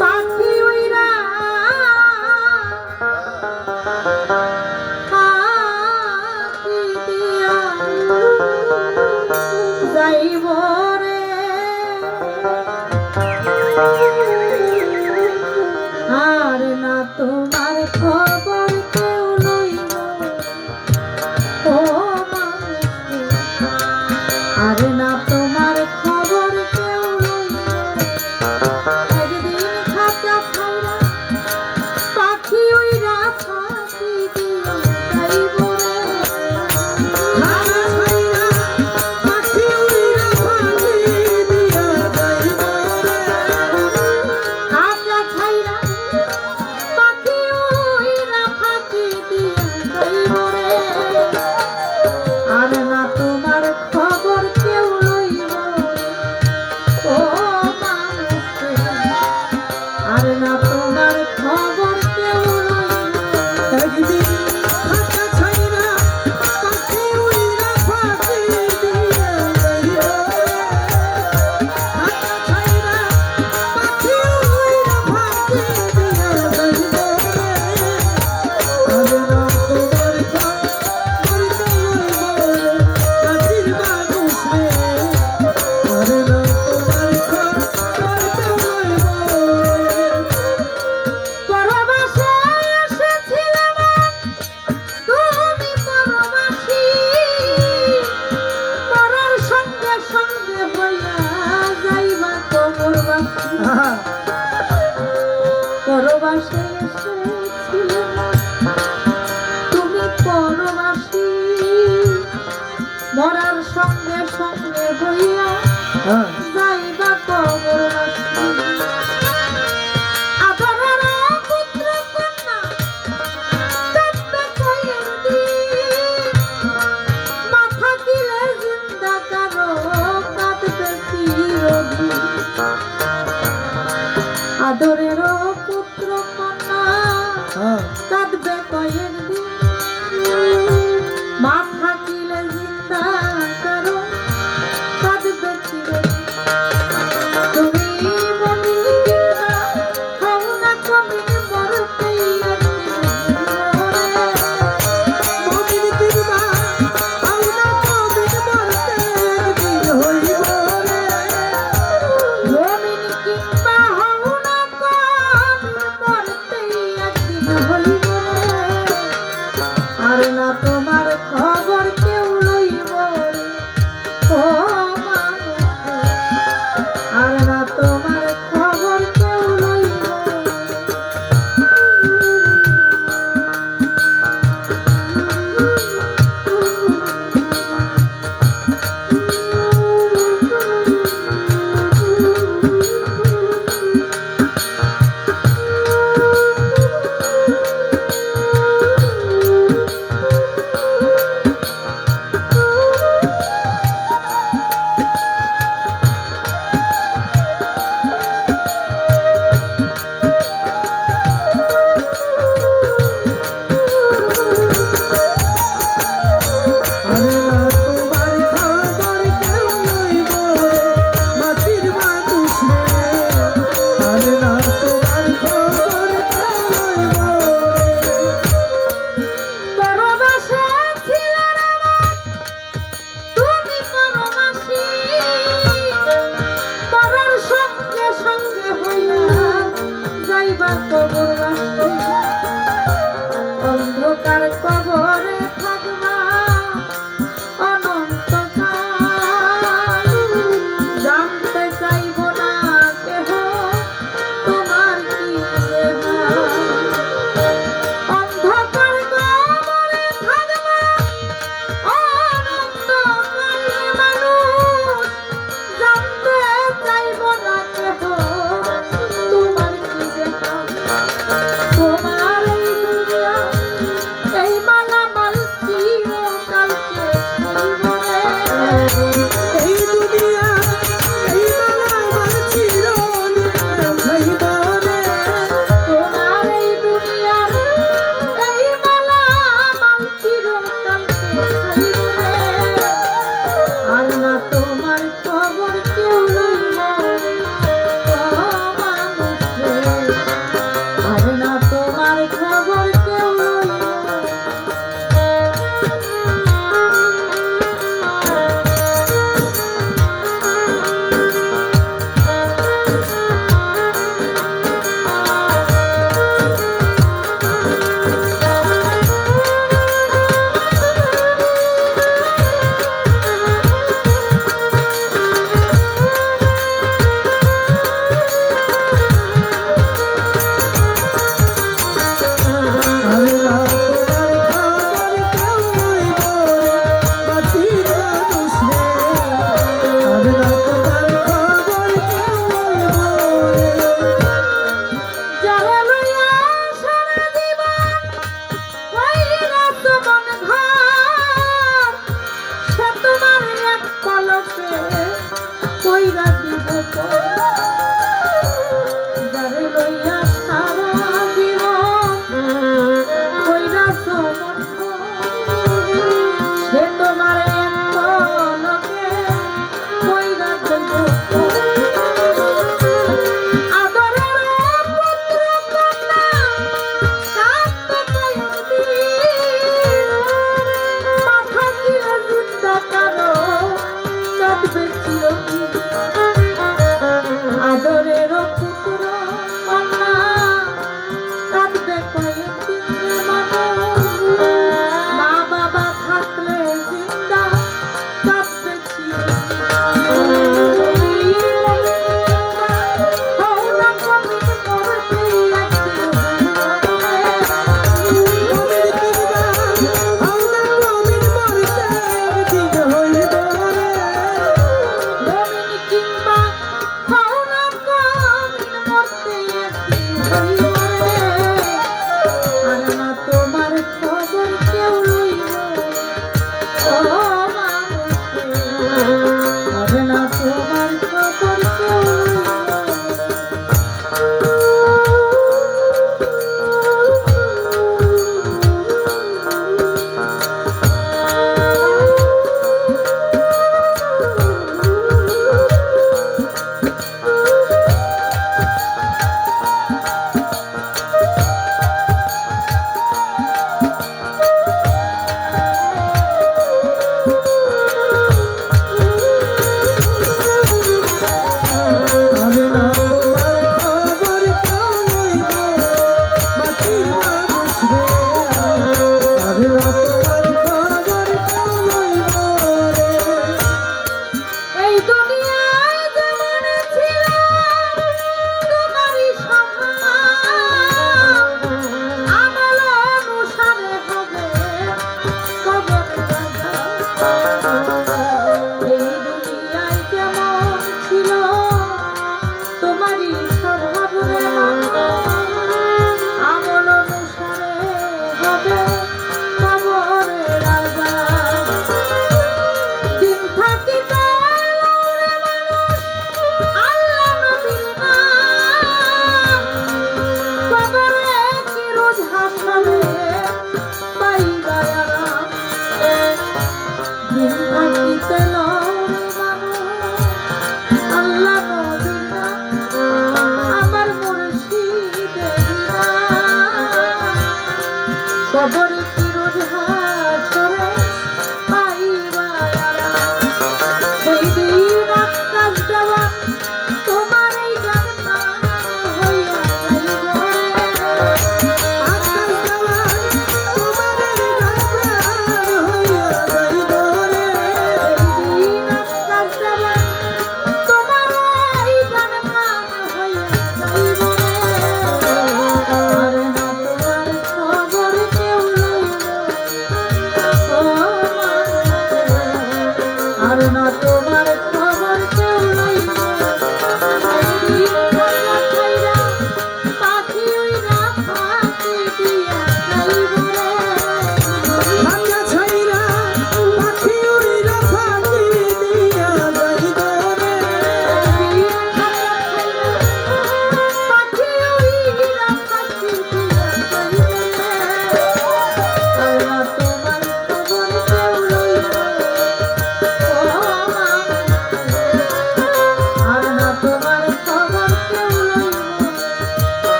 পাখি উইরা পাখি দিয়া যাইব রে আর না তোমার খবর কেউ লইব ও মানুষ আর না তোমার খবর কেউ লইব একদিন খাঁচা খাইরা পাখি উইরা পাখি দিয়া যাইব রে খাঁচা খাইরা পাখি উইরা পাখি দিয়া যাইব রে খাঁচা খাইরা পাখি উইরা পাখি দিয়া যাইব রে আর না তোমার খবর কেউ লইব ও মানুষ আর না তোমার খবর কেউ লইব একদিন খাঁচা ছাইরা পাখি উইরা পাখি দিয়া যাইব খাঁচা ছাইরা পাখি উইরা পাখি দিয়া যাইব আর না তোমার খবর কেউ লইব কাছের মানুষ রে আর না তোমার খবর কেউ লইব পরবাসে এসেছিলাম তুমি পরবাসী পরার সঙ্গে সঙ্গে হইয়া যাইবা কবরবাসী পরবাসে এসেছিলাম তুমি পরবাসী মরার সঙ্গে সঙ্গে হইয়া যাইবা কবরবাসী আদরের পুত্র কন্যা কাঁদবে কয়েক দিন মাথা কিলে জিন্দা কারো কাঁদবে চিরদিন আদরের পুত্র কন্যা কাঁদবে কয়েক দিন মাথা কিলে জিন্দা কারো কাঁদবে চিরদিন তুমি মমিন কিংবা হও না কমিন মরতেই একদিন মরে মমিন কিংবা হও না কমিন মরতেই একদিন হইব রে মমিন কিংবা হও না কমিন মরতেই একদিন হইব রে আর না তোমার খবর কেউ লইব রে ও মানুষ আর না তোমার খবর কেউ লইব অন্ধকার কবরে থাকবা অনন্তকাল জানতে চাইব না কেহ তোমার কি অন্ধকার কবরে থাকবা অনন্তকাল মানুষ জানতে চাইব না কেহ তোমার কি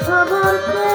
খবর কে